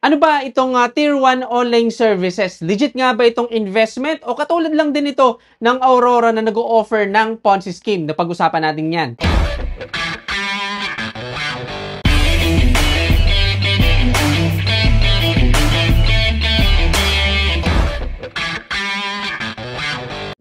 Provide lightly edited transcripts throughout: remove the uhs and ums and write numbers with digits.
Ano ba itong Tier 1 online services? Legit nga ba itong investment o katulad lang din ito ng Aurora na nag-o-offer ng Ponzi scheme? Napag-usapan natin yan.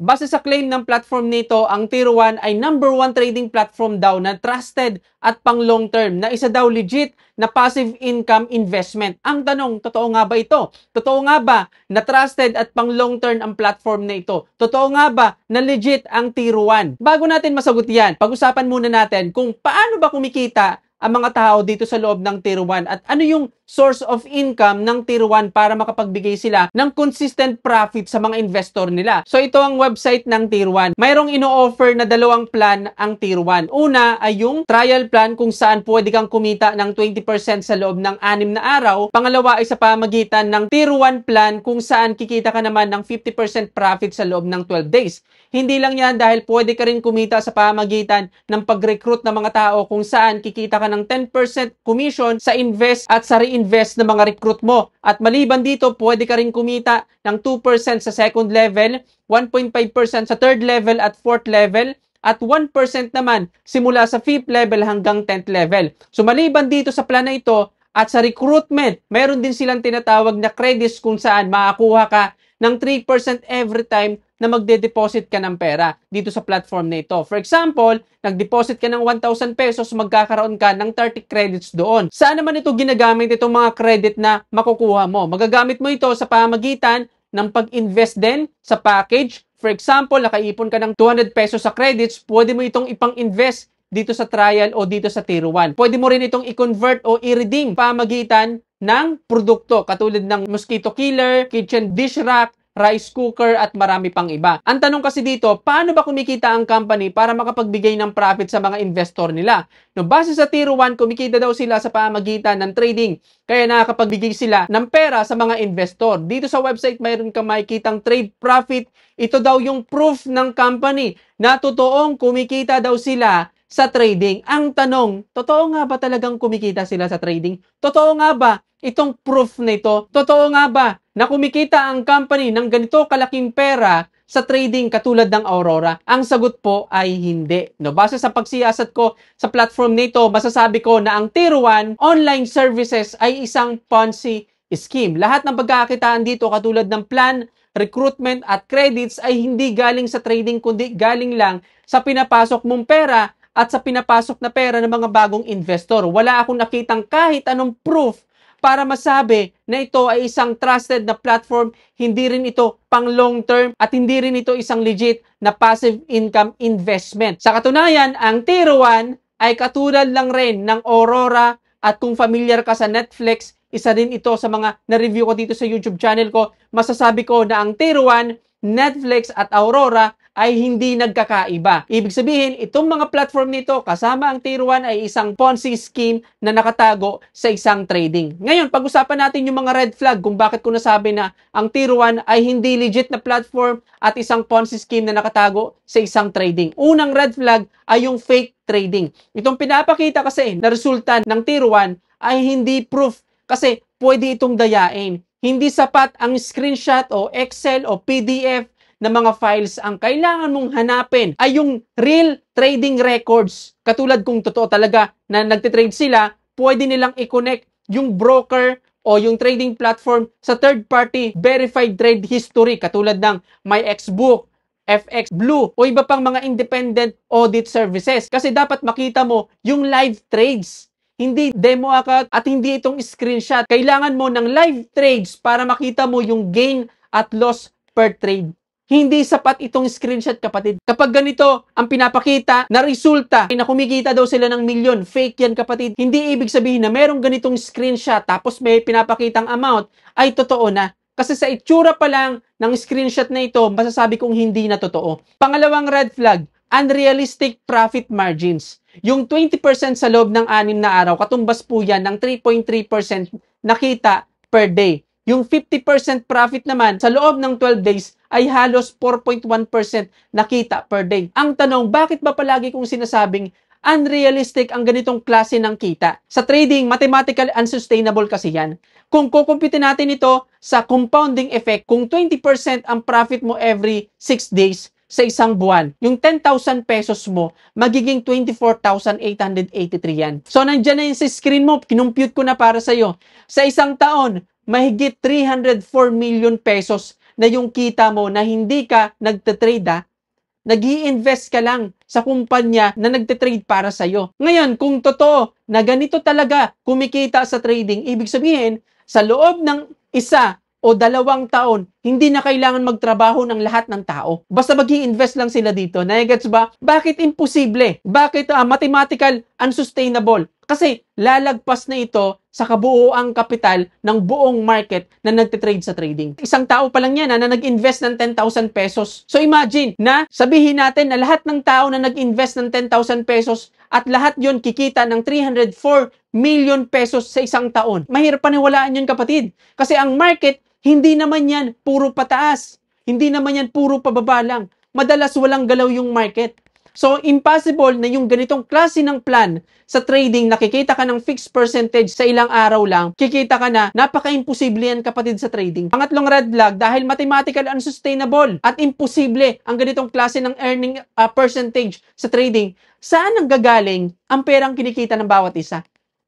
Base sa claim ng platform nito, ang Tier 1 ay #1 trading platform daw na trusted at pang long term na isa daw legit na passive income investment. Ang tanong, totoo nga ba ito? Totoo nga ba na trusted at pang long term ang platform na ito? Totoo nga ba na legit ang Tier 1? Bago natin masagot yan, pag-usapan muna natin kung paano ba kumikita ang mga tao dito sa loob ng Tier 1 at ano yung source of income ng Tier 1 para makapagbigay sila ng consistent profit sa mga investor nila. So ito ang website ng Tier 1. Mayroong ino-offer na dalawang plan ang Tier 1. Una ay yung trial plan kung saan pwede kang kumita ng 20% sa loob ng 6 na araw. Pangalawa ay sa pamagitan ng Tier 1 plan kung saan kikita ka naman ng 50% profit sa loob ng 12 days. Hindi lang yan dahil pwede ka rin kumita sa pamagitan ng pag-recruit ng mga tao kung saan kikita ka ng 10% commission sa invest at sa reinvest ng mga recruit mo. At maliban dito, pwede ka rin kumita ng 2% sa second level, 1.5% sa third level at fourth level, at 1% naman simula sa 5th level hanggang 10th level. So maliban dito sa plan na ito at sa recruitment, meron din silang tinatawag na credits kung saan makakuha ka ng 3% every time na magde-deposit ka ng pera dito sa platform na ito. For example, nag-deposit ka ng 1,000 pesos, magkakaroon ka ng 30 credits doon. Saan naman ito ginagamit itong mga credit na makukuha mo? Magagamit mo ito sa pamagitan ng pag-invest din sa package. For example, nakaipon ka ng 200 pesos sa credits, pwede mo itong ipang-invest dito sa trial o dito sa Tier 1. Pwede mo rin itong i-convert o i-redeem pamagitan ng produkto katulad ng mosquito killer, kitchen dish rack, rice cooker at marami pang iba. Ang tanong kasi dito, paano ba kumikita ang company para makapagbigay ng profit sa mga investor nila? No, base sa Tier 1, kumikita daw sila sa pamagitan ng trading. Kaya nakakapagbigay sila ng pera sa mga investor. Dito sa website, mayroon ka makikitang trade profit. Ito daw yung proof ng company na totoong kumikita daw sila sa trading. Ang tanong, totoo nga ba talagang kumikita sila sa trading? Totoo nga ba itong proof na ito? Totoo nga ba na kumikita ang company ng ganito kalaking pera sa trading katulad ng Aurora? Ang sagot po ay hindi. No, base sa pagsiyasat ko sa platform nito, masasabi ko na ang Tier 1 online services ay isang Ponzi scheme. Lahat ng pagkakakitaan dito katulad ng plan, recruitment at credits ay hindi galing sa trading kundi galing lang sa pinapasok mong pera at sa pinapasok na pera ng mga bagong investor. Wala akong nakitang kahit anong proof para masabi na ito ay isang trusted na platform, hindi rin ito pang long term at hindi rin ito isang legit na passive income investment. Sa katunayan, ang Tier 1 ay katulad lang rin ng Aurora at kung familiar ka sa Netflix, isa din ito sa mga na-review ko dito sa YouTube channel ko. Masasabi ko na ang Tier 1, Netflix at Aurora ay hindi nagkakaiba. Ibig sabihin, itong mga platform nito kasama ang Tier 1 ay isang Ponzi scheme na nakatago sa isang trading. Ngayon, pag-usapan natin yung mga red flag kung bakit ko nasabi na ang Tier 1 ay hindi legit na platform at isang Ponzi scheme na nakatago sa isang trading. Unang red flag ay yung fake trading. Itong pinapakita kasi na resulta ng Tier 1 ay hindi proof kasi pwede itong dayain. Hindi sapat ang screenshot o Excel o PDF na mga files. Ang kailangan mong hanapin ay yung real trading records. Katulad kung totoo talaga na nagtitrade sila, pwede nilang i-connect yung broker o yung trading platform sa third-party verified trade history katulad ng MyXbook, FX Blue o iba pang mga independent audit services. Kasi dapat makita mo yung live trades. Hindi demo account at hindi itong screenshot. Kailangan mo ng live trades para makita mo yung gain at loss per trade. Hindi sapat itong screenshot, kapatid. Kapag ganito ang pinapakita na resulta na kumikita daw sila ng milyon, fake yan, kapatid. Hindi ibig sabihin na merong ganitong screenshot tapos may pinapakitang amount ay totoo na. Kasi sa itsura pa lang ng screenshot na ito, masasabi kong hindi na totoo. Pangalawang red flag, unrealistic profit margins. Yung 20% sa loob ng 6 na araw, katumbas po yan ng 3.3% nakita per day. Yung 50% profit naman sa loob ng 12 days ay halos 4.1% nakita per day. Ang tanong, bakit ba palagi kong sinasabing unrealistic ang ganitong klase ng kita. Sa trading, mathematical unsustainable kasi yan. Kung kukumpitin natin ito sa compounding effect, kung 20% ang profit mo every 6 days sa isang buwan, yung 10,000 pesos mo, magiging 24,883 yan. So, nandyan na yun sa screen mo, kinumpute ko na para sa'yo. Sa isang taon, mahigit 304 million pesos na yung kita mo na hindi ka nagtatrade, nag-i-invest ka lang sa kumpanya na nagtitrade para sa'yo. Ngayon, kung totoo na ganito talaga kumikita sa trading, ibig sabihin, sa loob ng 1 o 2 taon, hindi na kailangan magtrabaho ng lahat ng tao. Basta mag-i-invest lang sila dito. Nagets ba? Bakit imposible? Bakit mathematical unsustainable? Kasi lalagpas na ito sa kabuuang kapital ng buong market na nagtitrade sa trading. Isang tao pa lang yan na nag-invest ng 10,000 pesos. So imagine na sabihin natin na lahat ng tao na nag-invest ng 10,000 pesos at lahat yon kikita ng 304 million pesos sa isang taon. Mahirap paniwalaan yun, kapatid. Kasi ang market, hindi naman yan puro pataas. Hindi naman yan puro pababa lang. Madalas walang galaw yung market. So, impossible na yung ganitong klase ng plan sa trading, nakikita ka ng fixed percentage sa ilang araw lang, kikita ka na, napaka-imposible yan, kapatid, sa trading. Pangatlong red flag, dahil mathematical unsustainable at imposible ang ganitong klase ng earning percentage sa trading, saan ang gagaling ang perang kinikita ng bawat isa?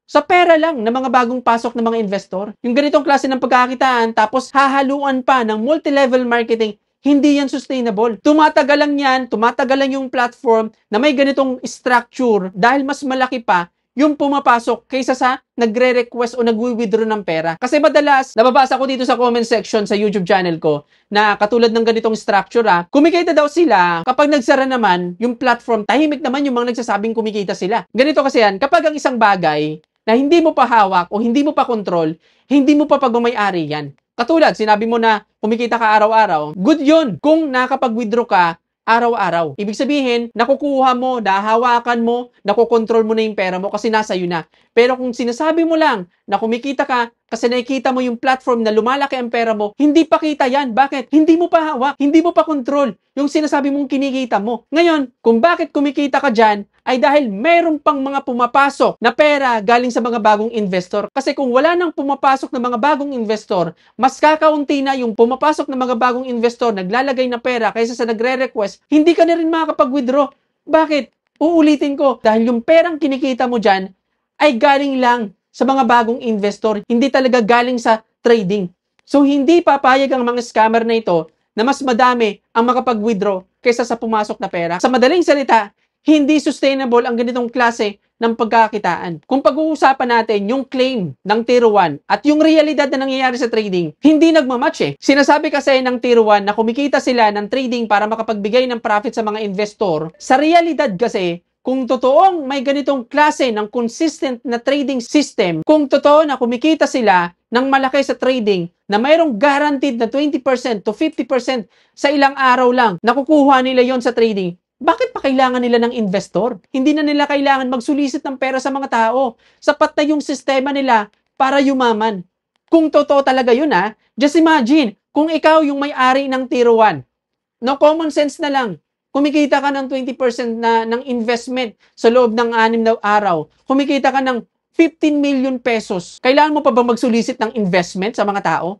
Sa pera lang ng mga bagong pasok ng mga investor. Yung ganitong klase ng pagkakitaan, tapos hahaluan pa ng multi-level marketing, hindi yan sustainable. Tumatagal lang yung platform na may ganitong structure dahil mas malaki pa yung pumapasok kaysa sa nagre-request o nagwi-withdraw ng pera. Kasi madalas, nababasa ko dito sa comment section sa YouTube channel ko na katulad ng ganitong structure, kumikita daw sila kapag nagsara naman yung platform, tahimik naman yung mga nagsasabing kumikita sila. Ganito kasi yan, kapag ang isang bagay na hindi mo pa hawak o hindi mo pa control, hindi mo pa pagmamayari yan. Katulad, sinabi mo na kumikita ka araw-araw, good yun kung nakapag-withdraw ka araw-araw. Ibig sabihin, nakukuha mo, nahahawakan mo, nakokontrol mo na yung pera mo kasi nasa iyo na. Pero kung sinasabi mo lang na kumikita ka kasi nakikita mo yung platform na lumalaki ang pera mo, hindi pa kita yan. Bakit? Hindi mo pa hawak, hindi mo pa control yung sinasabi mong kinikita mo. Ngayon, kung bakit kumikita ka dyan, ay dahil meron pang mga pumapasok na pera galing sa mga bagong investor. Kasi kung wala nang pumapasok na mga bagong investor, mas kakaunti na yung pumapasok na mga bagong investor naglalagay na pera kaysa sa nagre-request, hindi ka na rin makakapag-withdraw. Bakit? Uulitin ko, dahil yung perang kinikita mo dyan ay galing lang sa mga bagong investor, hindi talaga galing sa trading. So, hindi papayag ang mga scammer na ito na mas madami ang makapag-withdraw kaysa sa pumasok na pera. Sa madaling salita, hindi sustainable ang ganitong klase ng pagkakitaan. Kung pag-uusapan natin yung claim ng Tier 1 at yung realidad na nangyayari sa trading, hindi nagmamatch . Sinasabi kasi ng Tier 1 na kumikita sila ng trading para makapagbigay ng profit sa mga investor. Sa realidad kasi, kung totoong may ganitong klase ng consistent na trading system, kung totoo na kumikita sila ng malaki sa trading, na mayroong guaranteed na 20% to 50% sa ilang araw lang, nakukuha nila yon sa trading, bakit pa kailangan nila ng investor? Hindi na nila kailangan magsulisit ng pera sa mga tao. Sapat na yung sistema nila para yumaman. Kung totoo talaga yun, just imagine, kung ikaw yung may-ari ng Tier 1, no, common sense na lang, kumikita ka ng 20% ng investment sa loob ng 6 na araw, kumikita ka ng 15 million pesos, kailangan mo pa ba magsulisit ng investment sa mga tao?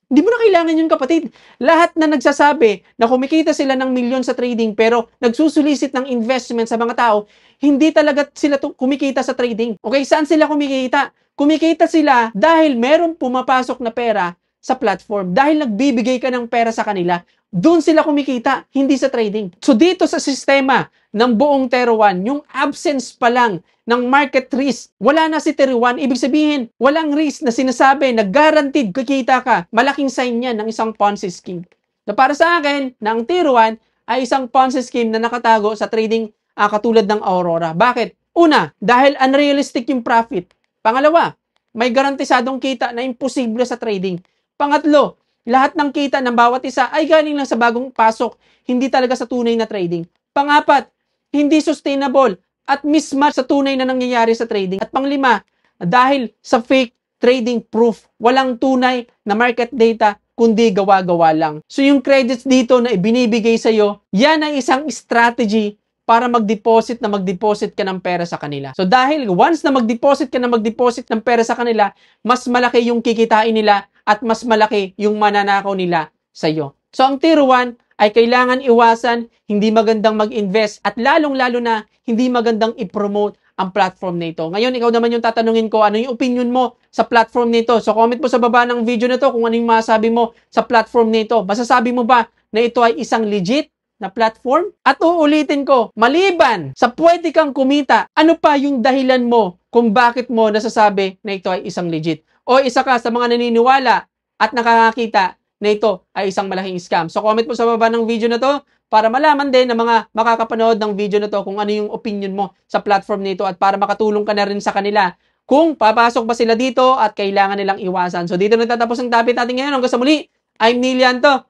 Hindi mo na kailangan yun, kapatid. Lahat na nagsasabi na kumikita sila ng milyon sa trading pero nagsusulisit ng investment sa mga tao, hindi talaga sila kumikita sa trading. Okay, saan sila kumikita? Kumikita sila dahil meron pumapasok na pera sa platform. Dahil nagbibigay ka ng pera sa kanila, doon sila kumikita, hindi sa trading. So dito sa sistema ng buong Tier 1, yung absence pa lang ng market risk, wala na si Tier 1, ibig sabihin, walang risk na sinasabi na guaranteed kikita ka. Malaking sign yan ng isang Ponzi scheme. Na para sa akin, na ang Tier 1 ay isang Ponzi scheme na nakatago sa trading katulad ng Aurora. Bakit? Una, dahil unrealistic yung profit. Pangalawa, may garantisadong kita na imposible sa trading. Pangatlo, lahat ng kita ng bawat isa ay galing lang sa bagong pasok, hindi talaga sa tunay na trading. Pangapat, hindi sustainable at mismatch sa tunay na nangyayari sa trading. At panglima, dahil sa fake trading proof, walang tunay na market data kundi gawa-gawa lang. So yung credits dito na ibinibigay sa'yo, yan ay isang strategy para mag-deposit ka ng pera sa kanila. So dahil once na mag-deposit ng pera sa kanila, mas malaki yung kikitain nila at mas malaki yung mananakaw nila sa iyo. So ang tier 1 ay kailangan iwasan, hindi magandang mag-invest at lalong-lalo na hindi magandang i-promote ang platform nito. Ngayon, ikaw naman yung tatanungin ko, ano yung opinion mo sa platform nito? So comment mo sa baba ng video na to kung ano yung masasabi mo sa platform nito. Masasabi mo ba na ito ay isang legit na platform? At uulitin ko, maliban sa pwede kang kumita, ano pa yung dahilan mo kung bakit mo nasasabi na ito ay isang legit? O isa ka sa mga naniniwala at nakakakita na ito ay isang malaking scam. So comment mo sa baba ng video na to para malaman din ng mga makakapanood ng video na to kung ano yung opinion mo sa platform nito at para makatulong ka na rin sa kanila kung papasok ba sila dito at kailangan nilang iwasan. So dito nagtatapos ang topic natin ngayon. Hanggang sa muli, I'm Neil Yanto.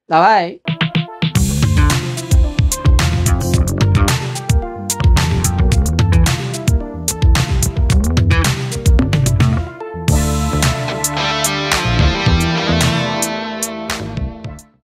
Bye-bye!